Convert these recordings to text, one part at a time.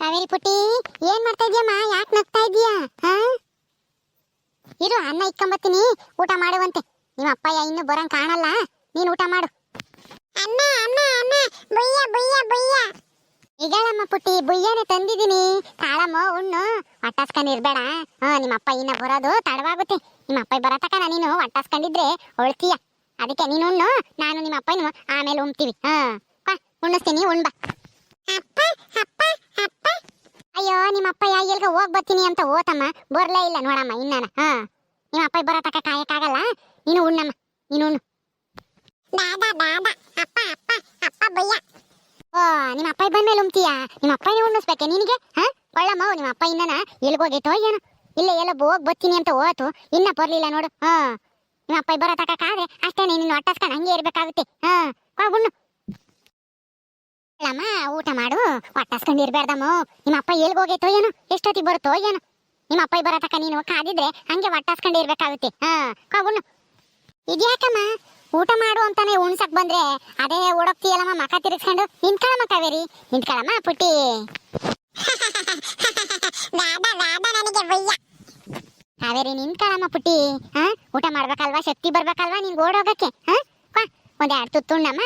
ಕಾವೇರಿ ಪುಟ್ಟಿ, ಏನ್ ಮಾಡ್ತಾ ಇದೀಯಮ್ಮ? ಯಾಕೆ ನಗ್ತಾ ಇದೀಯಾ? ಇರು, ಅನ್ನ ಇಕ್ಕೊಂಬತ್ತೀನಿ, ಊಟ ಮಾಡುವಂತೆ. ನಿಮ್ಮ ಅಪ್ಪಯ್ಯ ಇನ್ನು ಬರಂಗ್ ಕಾಣಲ್ಲ, ನೀನ್ ಊಟ ಮಾಡು. ಅನ್ನ ಅನ್ನ ಅನ್ನ, ಬುಯ್ಯ ಬುಯ್ಯ ಬುಯ್ಯ. ಈಗಳಮ್ಮ ಪುಟ್ಟಿ, ಬುಯ್ಯನೆ ತಂದಿದ್ದೀನಿ, ಕಾಳಮ್ಮ ಉಣ್ಣು, ಹೊಟ್ಟಾಸ್ಕೊಂಡಿರ್ಬೇಡ. ನಿಮ್ಮ ಅಪ್ಪ ಇನ್ನ ಬರೋದು ತಡವಾಗುತ್ತೆ. ನಿಮ್ಮ ಅಪ್ಪ ಬರತಕ ನೀನು ಹೊಟ್ಟಾಸ್ಕೊಂಡಿದ್ರೆ ಹೊಳ್ತೀಯ. ಅದಕ್ಕೆ ನೀನು ಉಣ್ಣು, ನಾನು ನಿಮ್ಮ ಅಪ್ಪನು ಆಮೇಲೆ ಉಣ್ತೀವಿ. ಉಣ್ಣಿಸ್ತೀನಿ, ಉಣ್ಬ. ಅಪ್ಪ ಅಪ್ಪ ಅಪ್ಪ. ಅಯ್ಯೋ, ನಿಮ್ಮ ಅಪ್ಪಯ್ಯ ಎಲ್ಗ ಹೋಗ್ ಬರ್ತೀನಿ ಅಂತ ಓತಮ್ಮ, ಬರ್ಲೇ ಇಲ್ಲ ನೋಡಮ್ಮ ಇನ್ನಾನ. ನಿಮ್ಮ ಅಪ್ಪ ಬರತಕ ಕಾಯಕ್ಕಾಗಲ್ಲ, ನೀನು ಉಣ್ಣಮ್ಮ, ನೀನು ಉಣ್ಣು. ದಾದಾ ದಾದಾ, ಅಪ್ಪ ಅಪ್ಪ ಅಪ್ಪ ಬಯ್ಯ. ನಿಮ್ಮ ಅಪ್ಪ ಬಂದ್ಮೇಲೆ ಉಣ್ತೀಯಾ? ನಿಮ್ಮ ಅಪ್ಪನೇ ಉಣ್ಣಿಸ್ಬೇಕೆ ನಿನಗೆ? ಒಳ್ಳಮ್ಮ, ನಿಮ್ಮ ಅಪ್ಪ ಇನ್ನನ ಎಲ್ಗೋಗೈತೋ ಏನೋ, ಇಲ್ಲ ಎಲ್ಲ ಹೋಗ್ ಬರ್ತೀನಿ ಅಂತ ಹೋತು, ಇನ್ನ ಬರ್ಲಿಲ್ಲ ನೋಡು. ನಿಮ್ಮ ಅಪ್ಪ ಬರತಕ ಕಾದ್ರೆ ಅಷ್ಟೇ, ನೀನು ಹೊಟ್ಟಾಸ್ಕೊಂಡು ಹಂಗೆ ಇರ್ಬೇಕಾಗುತ್ತೆ. ಉಣ್ಣು. ಅಮ್ಮ, ಊಟ ಮಾಡು, ಹೊಟ್ಟಾಸ್ಕೊಂಡು ಇರ್ಬೇಡ್ದಮ್ಮ. ನಿಮ್ಮ ಅಪ್ಪ ಎಲ್ಗೋಗೈತೋ ಏನೋ, ಎಷ್ಟೊತ್ತಿಗೆ ಬರುತ್ತೋ ಏನೋ. ನಿಮ್ಮ ಅಪ್ಪ ಬರತಕ ನೀನು ಕಾದಿದ್ರೆ ಹಂಗೆ ಹೊಟ್ಟಾಸ್ಕೊಂಡು ಇರ್ಬೇಕಾಗುತ್ತೆ. ಉಣ್ಣು. ಇದ್ಯಾಕಮ್ಮ ಊಟ ಮಾಡು ಅಂತಾನೆ ಉಣ್ಸಕ್ ಬಂದ್ರೆ ಅದೇ ಓಡೋಗ್ತೀಯಲ್ಲಮ್ಮ, ಮಕ ತಿರುಗಿಸ್ಕೊಂಡು. ನಿಂತ್ಕೊಳ್ಳಮ್ಮ ಕಾವೇರಿ, ನಿಂತ್ಕೊಳ್ಳಮ್ಮ ಪುಟ್ಟಿ. ಕಾವೇರಿ, ನಿಂತ್ಕೊಳ್ಳಮ್ಮ ಪುಟ್ಟಿ. ಊಟ ಮಾಡ್ಬೇಕಲ್ವಾ, ಶಕ್ತಿ ಬರ್ಬೇಕಲ್ವಾ ನಿನ್ಗೆ ಓಡೋಗಕ್ಕೆ. ಒಂದ್ 2 ತುತ್ತುಣ್ಣಮ್ಮ.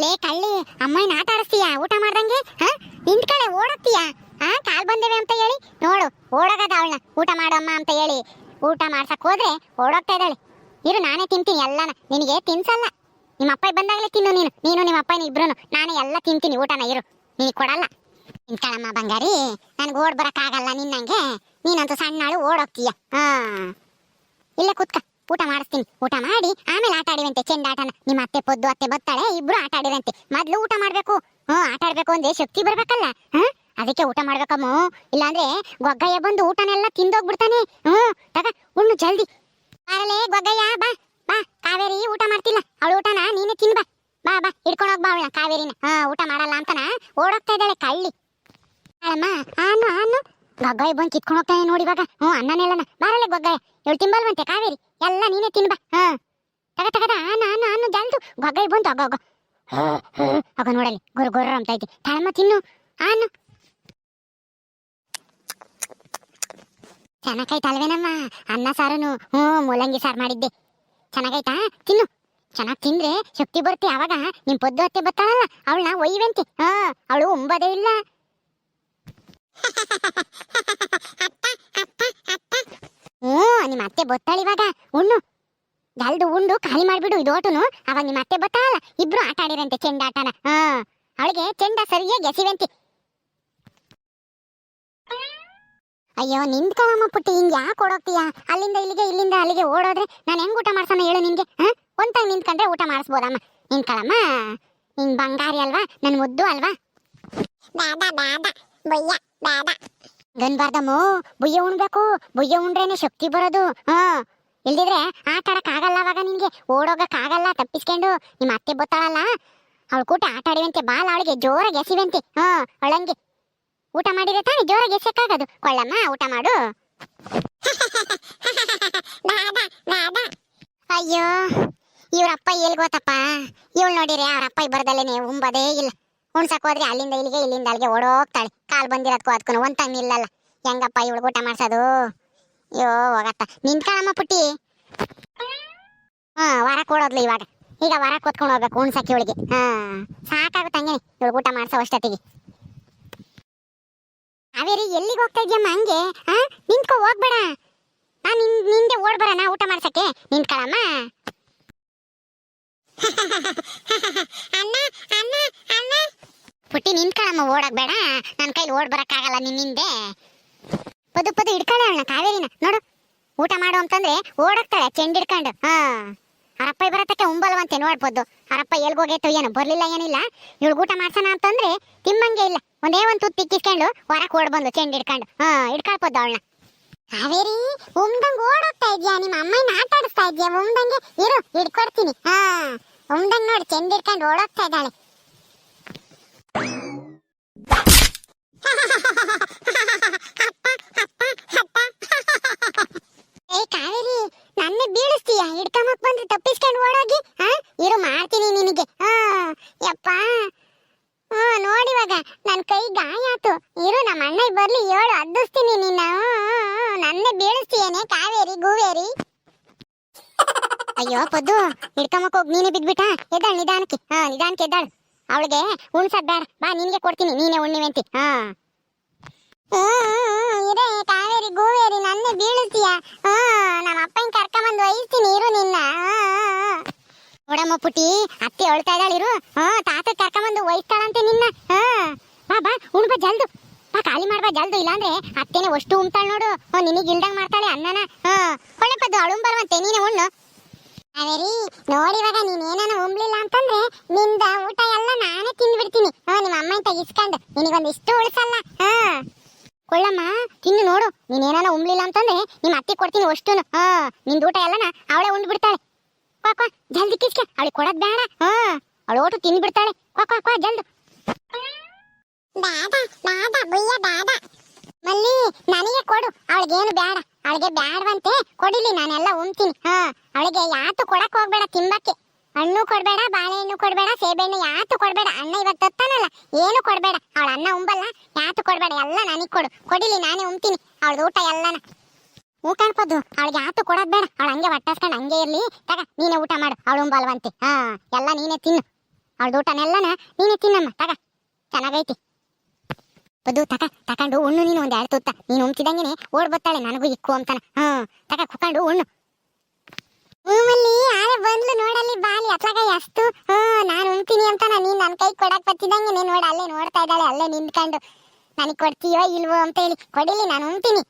ಲೇ ಕಳ್ಳಿ, ಅಮ್ಮನ ಆಟ ಆಡಿಸ್ತೀಯ ಊಟ ಮಾಡ್ದಂಗೆ? ನಿಂತ್ಕಳೆ, ಓಡೋಗ್ತೀಯ? ಕಾಲ್ ಬಂದೇವೆ ಅಂತ ಹೇಳಿ ನೋಡು, ಓಡೋಗದ ಅವಳನ್ನ ಊಟ ಮಾಡಮ್ಮ ಅಂತ ಹೇಳಿ. ಊಟ ಮಾಡ್ಸಕ್ ಹೋದ್ರೆ ಓಡೋಗ್ತಾ ಇದ್ದಾಳೆ. ಇರು, ನಾನೇ ತಿಂತೀನಿ ಎಲ್ಲನ, ನಿನಗೆ ತಿನ್ಸಲ್ಲ. ನಿಮ್ಮ ಅಪ್ಪ ಬಂದಾಗಲೇ ತಿನ್ನು ನೀನು ನಿಮ್ಮ ಅಪ್ಪನ ಇಬ್ರು. ನಾನೇ ಎಲ್ಲ ತಿಂತೀನಿ ಊಟನ, ಇರು, ನಿನಗೆ ಕೊಡಲ್ಲ. ನಿಂತ್ಕೊಳ್ಳಮ್ಮ ಬಂಗಾರಿ, ನನ್ಗೆ ಓಡ್ ಬರಕ್ಕಾಗಲ್ಲ ನಿನ್ನಂಗೆ. ನೀನಂತೂ ಸಣ್ಣಾಳು, ಓಡೋಗ್ತೀಯ. ಇಲ್ಲೇ ಕೂತ್ಕ, ಊಟ ಮಾಡಿಸ್ತೀನಿ. ಊಟ ಮಾಡಿ ಆಮೇಲೆ ಆಟ ಆಡಿವಂತೆ ಚೆಂಡಾಟನ. ನಿಮ್ಮ ಅತ್ತೆ ಪೊದ್ದು ಅತ್ತೆ ಬತ್ತಾಳೆ, ಇಬ್ರು ಆಟ ಆಡಿರಂತೆ. ಮೊದ್ಲು ಊಟ ಮಾಡ್ಬೇಕು. ಆಟ ಆಡ್ಬೇಕು ಅಂದ್ರೆ ಶಕ್ತಿ ಬರ್ಬೇಕಲ್ಲ. ಅದಕ್ಕೆ ಊಟ ಮಾಡ್ಬೇಕಮ್ಮ, ಇಲ್ಲಾಂದ್ರೆ ಗೊಗ್ಗಯ್ಯ ಬಂದು ಊಟನೆಲ್ಲ ತಿಂದೋಗ್ಬಿಡ್ತಾನೆ. ತಗ ಉಣ್ಣು ಜಲ್ದಿ. ಬಾರಲೇ ಗೊಗ್ಗಯ್ಯ, ಬಾ ಬಾ. ಕಾವೇರಿ ಊಟ ಮಾಡ್ತಿಲ್ಲ, ಅವಳು ಊಟನ ನೀನೇ ತಿನ್ಬಾ. ಬಾ ಬಾ, ಹಿಡ್ಕೊಂಡೋಗ್ ಬಾ ಅವಳನ್ನ, ಕಾವೇರಿನ. ಊಟ ಮಾಡಲ್ಲ ಅಂತನ ಓಡೋಗ್ತಾ ಇದ್ದಾಳೆ ಕಳ್ಳಿ. ಅಮ್ಮ, ಅನ್ನು ಗೊಗ್ಗಯ್ಯ ಬಂದು ಕಿತ್ಕೊಂಡು ಹೋಗ್ತಾನೆ ನೋಡಿ ಇವಾಗ. ಅನ್ನನೆಲ್ಲನ. ಬಾರಲೆ ಗೊಗ್ಗಯ್ಯ, ಇವಳು ತಿಂಬಲ್ವಂತೆ ಕಾವೇರಿ, ಎಲ್ಲ ನೀನೇ ತಿನ್ಬಾ. ತಗದ ಅನ್ನು ಜಲ್ದು. ಗೊಗ್ಗಯ್ಯ ಬಂತು, ಆಗ ನೋಡಲಿ ಗೊರ್ ಗೊರ್ರ ಅಂತ ಐತಿ. ತಾಳಮ್ಮ ತಿನ್ನು ಅನ್ನು. ಚೆನ್ನಾಗೈತಲ್ವೇನಮ್ಮ ಅನ್ನ ಸಾರುನು? ಮೂಲಂಗಿ ಸಾರು ಮಾಡಿದ್ದೆ, ಚೆನ್ನಾಗೈತಾ? ತಿನ್ನು. ಚೆನ್ನಾಗಿ ತಿಂದ್ರೆ ಶಕ್ತಿ ಬರುತ್ತೆ. ಆವಾಗ ನಿಮ್ ಪೊದ್ದು ಅತ್ತೆ ಬತ್ತಾಳಲ್ಲ, ಅವಳನ್ನ ಒಯ್ಯುವಂತೆ. ಅವಳು ಉಂಬದೇ ಇಲ್ಲ. ನಿಮ್ಮ ಅತ್ತೆ ಬತ್ತಾಳ ಇವಾಗ, ಉಣ್ಣು ಜಲ್ದು, ಉಂಡು ಖಾಲಿ ಮಾಡ್ಬಿಡು ಇದೋಟುನು. ಅವಾಗ ನಿಮ್ಮ ಅತ್ತೆ ಬತ್ತಾಳಲ್ಲ, ಇಬ್ರು ಆಟ ಆಡಿರಂತೆ ಚೆಂಡಾಟನ. ಅವಳಿಗೆ ಚೆಂಡ ಸರಿಯಾಗಿ ಎಸಿವಂತೆ. ಅಯ್ಯೋ, ನಿಂತ್ಕೊಳ್ಳಮ್ಮ ಪುಟ್ಟಿ, ಹಿಂಗ್ ಯಾಕೆ ಓಡೋಗ್ತೀಯಾ? ಅಲ್ಲಿಂದ ಇಲ್ಲಿಗೆ, ಇಲ್ಲಿಂದ ಅಲ್ಲಿಗೆ ಓಡೋದ್ರೆ ನಾನು ಹೆಂಗ್ ಊಟ ಮಾಡ್ಸೋಣ ಹೇಳು ನಿನ್ಗೆ? ಒಂತಾಗ ನಿಂತ್ಕೊಂಡ್ರೆ ಊಟ ಮಾಡಿಸ್ಬೋದಮ್ಮ. ನಿಂತ್ಕೊಳ್ಳಮ್ಮ, ಹಿಂಗ್ ಬಂಗಾರಿ ಅಲ್ವಾ, ನನ್ ಮುದ್ದು ಅಲ್ವಾ. ಗನ್ಬಾರ್ದಮ್ಮ, ಬುಯ್ಯ ಉಣ್ಬೇಕು. ಬುಯ್ಯ ಉಂಡ್ರೇನೆ ಶಕ್ತಿ ಬರೋದು. ಇಲ್ದಿದ್ರೆ ಆಟ ಆಡಕ್ ಆಗಲ್ಲ. ಅವಾಗ ನಿನ್ಗೆ ಓಡೋಗಕ್ ಆಗಲ್ಲ ತಪ್ಪಿಸ್ಕೊಂಡು. ನಿಮ್ಮ ಅತ್ತೆ ಬತ್ತಾಳಲ್ಲ, ಅವಳು ಕೂಟ ಆಟ ಆಡಿವಂತೆ. ಬಾಲ ಅವಳಿಗೆ ಜೋರಾಗಿ ಎಸಿವಂತೆ. ಅವಳಂಗೆ ಊಟ ಮಾಡಿದ್ರೆ ತಾನೇ ಜೋರಾಗಿ ಎಸಕ್ಕಾಗದು. ಕೊಳ್ಳಮ್ಮ, ಊಟ ಮಾಡು. ಅಯ್ಯೋ, ಇವ್ರಪ್ಪ ಎಲ್ಗೋತಪ್ಪ. ಇವಳು ನೋಡಿರಿ, ಅವ್ರಪ್ಪ ಬರ್ದಲ್ಲೇನೆ ಉಂಬದೇ ಇಲ್ಲ. ಉಣ್ಸಕ್ ಹೋದ್ರೆ ಅಲ್ಲಿಂದ ಇಲ್ಲಿಗೆ, ಇಲ್ಲಿಂದ ಅಲ್ಲಿಗೆ ಓಡೋಗ್ತಾಳೆ. ಕಾಲ್ ಬಂದಿರೋದ್ಕೂ ಅದಕ್ಕೂ ಒಂತಾಗ ನಿಲ್ಲಲ್ಲ. ಹೆಂಗಪ್ಪ ಇವಳು ಊಟ ಮಾಡ್ಸೋದು? ಅಯ್ಯೋ ಹೋಗತ್ತ. ನಿಂತ್ಕೊಳ್ಳಮ್ಮ ಪುಟ್ಟಿ. ವಾರಕ್ಕೆ ಓಡೋದ್ಲು ಇವಾಗ. ಈಗ ವಾರಕ್ಕೆ ಕೂತ್ಕೊಂಡು ಹೋಗ್ಬೇಕು ಉಣ್ಸಕ್ಕೆ ಇವಳಿಗೆ. ಸಾಕಾಗುತ್ತೆ ಹಂಗೇನೆ ಇವಳು ಊಟ ಮಾಡ್ಸೋ ಅಷ್ಟೊತ್ತಿಗೆ. ಕಾವೇರಿ, ಎಲ್ಲಿಗೆ ಹೋಗ್ತಾ ಇದ್ಯಮ್ಮ ಹಂಗೆ? ನಿಂತ್ಕೊ, ಹೋಗ್ಬೇಡ. ನಾನು ನಿಂದೆ ಓಡ್ ಬರೋಣ ಊಟ ಮಾಡ್ಸಕ್ಕೆ. ನಿಂತ್ಕೊಳ್ಳಮ್ಮ. ಪುಟ್ಟಿ ನಿಂತ್ಕೊಳ್ಳಮ್ಮ, ಓಡಕ್ ಬೇಡ. ನನ್ನ ಕೈಲಿ ಓಡ್ ಬರಕ್ಕಾಗಲ್ಲ ನಿನ್ನಿಂದೆ. ಪದು ಪದು ಹಿಡ್ಕೊಳ್ಳೆ ಅವಳನ್ನ, ಕಾವೇರಿನ ನೋಡು. ಊಟ ಮಾಡು ಅಂತಂದ್ರೆ ಓಡಕ್ತಾಳೆ ಚೆಂಡ್ ಹಿಡ್ಕೊಂಡು. ಅವರಪ್ಪ ಬರತಕ್ಕೆ ಉಂಬಲ್ವಂತೆ ನೋಡ್ಬೋದು. ಅವರಪ್ಪ ಎಲ್ಗೋಗೈತೋ ಏನೋ, ಬರ್ಲಿಲ್ಲ ಏನಿಲ್ಲ. ಇವಳು ಊಟ ಮಾಡ್ಸೋಣ ಅಂತಂದ್ರೆ ತಿಮ್ಮಂಗೆ ಇಲ್ಲ. ಒಂದೇ ಒಂದು ತುತ್ತು ತಿಕ್ಕಿಸ್ಕೊಂಡು ಹೊರಕ್ಕೆ ಓಡ್ ಬಂದು ಚೆಂಡ್ ಹಿಡ್ಕೊಂಡು. ಹಿಡ್ಕೊಳ್ಬೋದು ಅವಳನ್ನ. ಕಾವೇರಿ, ಉಮ್ದಂಗ್ ಓಡೋಗ್ತಾ ಇದ್ಯಾ? ನಿಮ್ಮ ಅಮ್ಮನ ಆಟ ಆಡಿಸ್ತಾ ಇದ್ಯಾ? ಉಮ್ದಂಗೆ ಇರು, ಹಿಡ್ಕೊಡ್ತೀನಿ. ಉಮ್ದಂಗ್ ನೋಡಿ ಚೆಂಡ್ ಹಿಡ್ಕೊಂಡು ಓಡೋಗ್ತಾ ಇದ್ದಾಳೆ. ಕಾವೇರಿ, ನನ್ನೇ ಬೀಳಿಸ್ತೀಯ ಹಿಡ್ಕೊಂಬಕ್ ಬಂದ್ರೆ ತಪ್ಪಿಸ್ಕೊಂಡು ಓಡೋಗಿ ಇರು ಮಾಡ್ತೀನಿ ನಿನಗೆ ಯಪ್ಪ ನೋಡಿವಾಗ ನನ್ ಕೈ ಗಾಯ ಆತು ಇರು ನಮ್ಮ ಅಣ್ಣ ಬರ್ಲಿ ಹೇಳು ಅದ್ದಿಸ್ತೀನಿ ನಿನ್ನ ನನ್ನೇ ಬೀಳಿಸ್ತೀಯೇನೆ ಕಾವೇರಿ ಗೂವೇರಿ ಅಯ್ಯೋ ಪದ್ದು ಹಿಡ್ಕೊಂಬಕ್ ಹೋಗಿ ನೀನೇ ಬಿದ್ಬಿಟ್ಟ ಎದ್ದಾಳ ನಿಧಾನಕ್ಕೆ ನಿಧಾನಕ್ಕೆ ಎದ್ದಾಳು ಅವಳಿಗೆ ಉಣ್ಸದ್ ಬೇಡ ಬಾ ನಿನಗೆ ಕೊಡ್ತೀನಿ ನೀನೇ ಉಣ್ಣಿವೆಂತಿ ಇರೇ ಕಾವೇರಿ ಗೂವೇರಿ ನನ್ನೇ ಬೀಳಿಸ್ತೀಯ ನಮ್ಮ ಅಪ್ಪನ ಕರ್ಕೊಂಬಂದು ಒಯ್ಸ್ತೀನಿ ಇರು ನಿನ್ನ ನೋಡಮ್ಮ ಪುಟಿ ಅತ್ತೆ ಹೇಳ್ತಾ ಇದ್ದಾಳೆ ಇರು ತಾತ ಕರ್ಕೊಂಬಂದು ಒಯ್ಸ್ತಾಳಂತೆ ನಿನ್ನ ಬಾ ಬಾ ಉಣ್ಬಾ ಜಲ್ದು ಬಾ ಖಾಲಿ ಮಾಡ್ಬಾ ಜಲ್ದು ಇಲ್ಲಾಂದ್ರೆ ಅತ್ತೆನೆ ಅಷ್ಟು ಉಣ್ತಾಳೆ ನೋಡು ನಿನಗೆ ಇಲ್ದಂಗ್ ಮಾಡ್ತಾಳೆ ಅನ್ನನ ಒಳ್ಳೆ ಪದ್ದು ಅಳುಂ ಬರುವಂತೆ ನೀನೆ ಉಣ್ಣು ಕಾವೇರಿ ನೋಡಿವಾಗ ನೀನೇನ ಉಂಬ್ಲಿಲ್ಲ ಅಂತಂದ್ರೆ ನಿಂದ ಊಟ ಎಲ್ಲ ನಾನೇ ತಿಂದ್ಬಿಡ್ತೀನಿ ನಿಮ್ಮ ಅಮ್ಮ ಅಂತ ಇಸ್ಕೊಂಡು ನಿನಗೊಂದು ಇಷ್ಟು ಉಳಿಸಲ್ಲ ಕೊಳ್ಳಮ್ಮ ತಿನ್ನು ನೋಡು ನೀನೇನ ಉಂಬ್ಲಿಲ್ಲ ಅಂತಂದ್ರೆ ನಿಮ್ಮ ಅತ್ತೆ ಕೊಡ್ತೀನಿ ಅಷ್ಟುನು ನಿಂದ ಊಟ ಎಲ್ಲನ ಅವಳೇ ಉಂಡ್ಬಿಡ್ತಾಳೆ ಕ್ವಾ ಕ್ವಾ ಜಲ್ದಿ ಕಿಸ್ಕೆ ಅವಳಿಗೆ ಕೊಡೋದ್ ಬೇಡ ಅವಳು ಓಟು ತಿಂದ್ಬಿಡ್ತಾಳೆ ಕ್ವಾ ಕ್ವಾ ಕ್ವಾ ಜಲ್ದು ಮಲ್ಲಿ ನನಗೆ ಕೊಡು ಅವಳಿಗೇನು ಬೇಡ ಅವಳಿಗೆ ಬ್ಯಾಡವಂತೆ ಕೊಡಿಲಿ ನಾನೆಲ್ಲ ಉಣ್ತೀನಿ ಅವಳಿಗೆ ಯಾತು ಕೊಡಕ್ ಹೋಗ್ಬೇಡ ತಿಂಬಕ್ಕೆ ಹಣ್ಣು ಕೊಡ್ಬೇಡ ಬಾಳೆಹಣ್ಣು ಕೊಡ್ಬೇಡ ಸೇಬೆಹಣ್ಣು ಯಾತು ಕೊಡ್ಬೇಡ ಅಣ್ಣ ಇವತ್ತು ತತ್ತಾನಲ್ಲ ಏನು ಕೊಡ್ಬೇಡ ಅವಳ ಅನ್ನ ಉಂಬಲ್ಲ ಯಾತು ಕೊಡ್ಬೇಡ ಎಲ್ಲ ನನಗೆ ಕೊಡಿಲಿ ನಾನೇ ಉಣ್ತೀನಿ ಅವಳದು ಊಟ ಎಲ್ಲನ ಊಟ ಅನ್ಕೋದು ಅವಳಿಗೆ ಯಾತು ಕೊಡೋದ್ ಬೇಡ ಅವಳು ಹಂಗೆ ಹೊಟ್ಟಾಸ್ಕೊಂಡು ಹಂಗೆ ಇರ್ಲಿ ತಗ ನೀನೇ ಊಟ ಮಾಡು ಅವಳು ಉಂಬಲ್ವಂತೆ ಎಲ್ಲ ನೀನೇ ತಿನ್ನು ಅವಳದು ಊಟನೆಲ್ಲನ ನೀನೇ ತಿನ್ನಮ್ಮ ತಗ ಚೆನ್ನಾಗೈತಿ ಪದ್ದು ತಕೊಂಡು ಉಣ್ಣು ನೀನು ಒಂದ್ 2 ತುತ್ತ ನೀನು ಉಣ್ತಿದಂಗೆನೆ ಓಡ್ ಬರ್ತಾಳೆ ನನಗೂ ಇಕ್ಕು ಅಂತಾನ ತಗ ಕುಕೊಂಡು ಉಣ್ಣು ಹೂಮಲ್ಲಿ ಆಳೆ ಬಂದ್ಲು ನೋಡಲ್ಲಿ ಬಾಲಿ ಅತ್ಲಾಗ ಎಷ್ಟು ನಾನು ಉಣ್ತೀನಿ ಅಂತಾನ ನೀನ್ ನನ್ ಕೈ ಕೊಡಕ್ ಬತ್ತಿದಂಗೆನೆ ನೋಡ ಅಲ್ಲೇ ನೋಡ್ತಾ ಇದ್ದಾಳೆ ಅಲ್ಲೇ ನಿಂತ್ಕೊಂಡು ನನಗ್ ಕೊಡ್ತೀಯೋ ಇಲ್ವೋ ಅಂತ ಹೇಳಿ ಕೊಡಿಲಿ ನಾನು ಉಣ್ತೀನಿ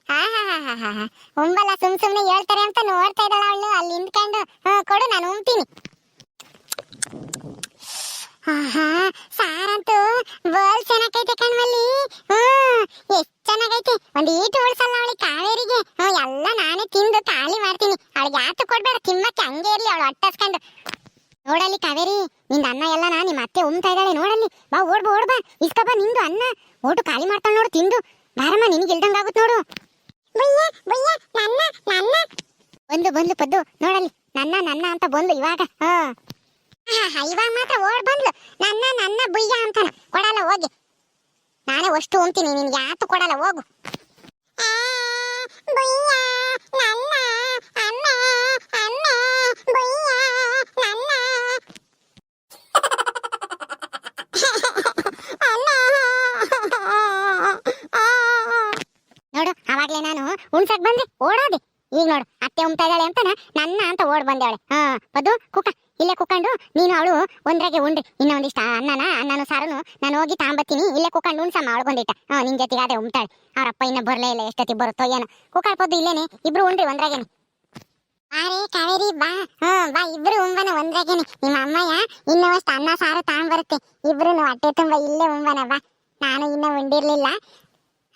ಉಂಬಲ್ಲ ಸುಮ್ನೆ ಹೇಳ್ತಾರೆ ಅಂತ ನೋಡ್ತಾ ಇದ್ದಾಳ ಅವಳು ಅಲ್ಲಿ ನಿಂತ್ಕೊಂಡು ಕೊಡು ನಾನು ಉಣ್ತೀನಿ ಸಾರಂತೂ ಬೋಲ್ ಚೆನ್ನಾಗೈತೆ ಕಣ್ಮಲ್ಲಿ ಎಷ್ಟ್ ಚೆನ್ನಾಗೈತೆ ಒಂದ್ ಈಟು ಉಳ್ಸಲ್ಲ ಅವಳಿಗೆ ಕಾವೇರಿಗೆ ಎಲ್ಲ ನಾನೇ ತಿಂದು ಖಾಲಿ ಮಾಡ್ತೀನಿ ಅವಳಿಗೆ ಯಾತು ಕೊಡ್ಬೇಡ ತಿಮ್ಮಕ್ಕೆ ಹಂಗೆ ಇರ್ಲಿ ಅವಳು ಅಟ್ಟಸ್ಕೊಂಡು ನೋಡಲ್ಲಿ ಕಾವೇರಿ ನಿಂದ ಅನ್ನ ಎಲ್ಲ ನಿಮ್ಮ ಅತ್ತೆ ಉಣ್ತಾ ಇದ್ದಾಳೆ ನೋಡಲ್ಲಿ ಬಾ ಓಡ್ಬಾ ಇಸ್ಕಬಾ ನಿಂದು ಅನ್ನ ಓಟು ಖಾಲಿ ಮಾಡ್ತಾಳೆ ನೋಡು ತಿಂದು ಬಾರಮ್ಮ ನಿನಗೆ ಇಲ್ದಂಗಾಗುತ್ತೆ ನೋಡು ಬಂದು ಪದ್ದು ನೋಡಲ್ಲಿ ನನ್ನ ಅಂತ ಬಂದು ಇವಾಗ ಇವಾಗ ಮಾತ್ರ ಓಡ್ ಬಂದ್ಲು ನನ್ನ ಬುಯ್ಯ ಅಂತಾನ ಕೊಡಲ್ಲ ಹೋಗಿ ನಾನೇ ಅಷ್ಟು ಉಣ್ತೀನಿ ನಿನ್ಗೆ ಯಾತು ಕೊಡಲ್ಲ ಹೋಗು ನೋಡು ಅವಾಗ್ಲೇ ನಾನು ಉಣ್ಸಕ್ ಬಂದೆ ಓಡೋದೆ ಈಗ ನೋಡು ಅತ್ತೆ ಉಣ್ತಾ ಇದ್ದಾಳೆ ಅಂತಾನ ನನ್ನ ಅಂತ ಓಡ್ ಬಂದೇವಳೆ ಪದ್ದು ಕುಕ್ಕ ಇಲ್ಲೇ ಕುಕ್ಕೊಂಡು ನೀನು ಅವಳು ಒಂದ್ರಾಗೆ ಉಂಡ್ರಿ ಇನ್ನ ಒಂದಿಷ್ಟ ಅನ್ನನು ಸಾರನು ನಾನು ಹೋಗಿ ತಾಂಬತ್ತೀನಿ ಇಲ್ಲೇ ಕುಕ್ಕೊಂಡು ಉಣ್ಸಮ್ಮ ಅವಳಿಗೊಂದಿಟ್ಟ ನಿನ್ ಜೊತೆಗೆ ಅದೇ ಉಣ್ತಾಳೆ ಅವ್ರಪ್ಪ ಇನ್ನ ಬರ್ಲೇ ಇಲ್ಲ ಎಷ್ಟೊತ್ತಿಗೆ ಬರುತ್ತೋ ಏನೋ ಕುಕ್ಕಳ್ಪದ್ದು ಇಲ್ಲೇನೆ ಇಬ್ರು ಉಂಡ್ರಿ ಒಂದ್ರಾಗೇನೆ ಅರೆ ಕಾವೇರಿ ಬಾ ಬಾ ಇಬ್ರು ಉಂಬನ ಒಂದ್ರಾಗೇನೆ ನಿಮ್ಮ ಅಮ್ಮಯ್ಯ ಇನ್ನವಷ್ಟು ಅನ್ನ ಸಾರು ತಾಂಬರುತ್ತೆ ಇಬ್ರು ಹೊಟ್ಟೆ ತುಂಬ ಇಲ್ಲೇ ಉಂಬನ ಬಾ ನಾನು ಇನ್ನ ಉಂಡಿರ್ಲಿಲ್ಲ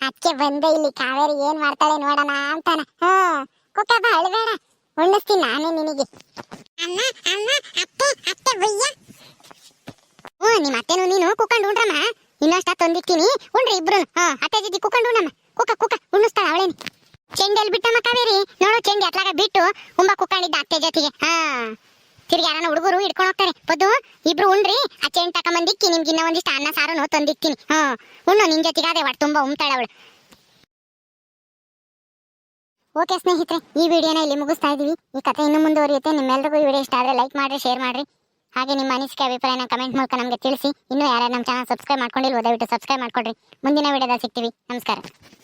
ಅದಕ್ಕೆ ಬಂದೆ ಇಲ್ಲಿ ಕಾವೇರಿ ಏನ್ ಮಾಡ್ತಾಳೆ ನೋಡೋಣ ಅಂತಾನ ಕುಕ್ಕ ಬಾ ಅಳಬೇಡ ಉಣ್ಣಿಸ್ತೀನಿ ನಾನೇ ನಿನಗೆ ನಿಮ್ಮ ಅತ್ತೆನು ನೀನು ಕುಕ್ಕಂಡು ಉಂಡ್ರಮ್ಮ ಇನ್ನಷ್ಟ ತಂದಿಕ್ತೀನಿ ಉಂಡ್ರಿ ಇಬ್ರು ಅತ್ತೆ ಜೊತೆ ಕುಕ್ಕಂಡು ಉಣ್ಣಮ್ಮ ಕುಕ್ಕ ಉಣ್ಣಿಸ್ತಾಳ ಅವಳೇನಿ ಚೆಂಡೆಲ್ ಬಿಟ್ಟಮ್ಮ ಕಾವೇರಿ ನೋಡು ಚೆಂಡಿ ಅತ್ಲಾಗ ಬಿಟ್ಟು ಉಂಬ ಕುಕ್ಕಂಡಿದ್ದ ಅತ್ತೆ ಜೊತೆಗೆ ತಿರ್ಗಿ ಯಾರನ್ನ ಹುಡುಗರು ಹಿಡ್ಕೊಂಡು ಹೋಗ್ತಾರೆ ಪದ್ದು ಇಬ್ರು ಉಂಡ್ರಿ ಆ ಚೆಂಡ್ ತಕೊಂಬಂದಿಕ್ಕಿ ನಿಮ್ಗೆ ಇನ್ನ ಒಂದಿಷ್ಟ ಅನ್ನ ಸಾರು ತಂದಿಕ್ತೀನಿ ಉಣ್ಣು ನಿನ್ ಜೊತೆಗೆ ಅದೇ ಒಟ್ಟು ತುಂಬಾ ಉಮ್ತಾಳ ಅವಳು ಓಕೆ ಸ್ನೇಹಿತರೆ ಈ ವಿಡಿಯೋನ ಇಲ್ಲಿ ಮುಗಿಸ್ತಾ ಇದೀವಿ ಈ ಕಥೆ ಇನ್ನು ಮುಂದುವರಿಯುತ್ತೆ ನಿಮ್ಮೆಲ್ಲರಿಗೂ ಈ ವಿಡಿಯೋ ಇಷ್ಟ ಆದರೆ ಲೈಕ್ ಮಾಡಿ ಶೇರ್ ಮಾಡಿ ಹಾಗೆ ನಿಮ್ಮ ಅನಿಸಿಕೆ ಅಭಿಪ್ರಾಯನ ಕಮೆಂಟ್ ಮೂಲಕ ನಮಗೆ ತಿಳಿಸಿ ಇನ್ನೂ ಯಾರು ನಮ್ಮ ಚಾನಲ್ ಸಬ್ಸ್ಕ್ರೈಬ್ ಮಾಡ್ಕೊಂಡಿಲ್ವೋ ದಯವಿಟ್ಟು ಸಬ್ಸ್ಕ್ರೈಬ್ ಮಾಡ್ಕೊಡ್ರಿ ಮುಂದಿನ ವಿಡಿಯೋದಲ್ಲಿ ಸಿಗ್ತೀವಿ ನಮಸ್ಕಾರ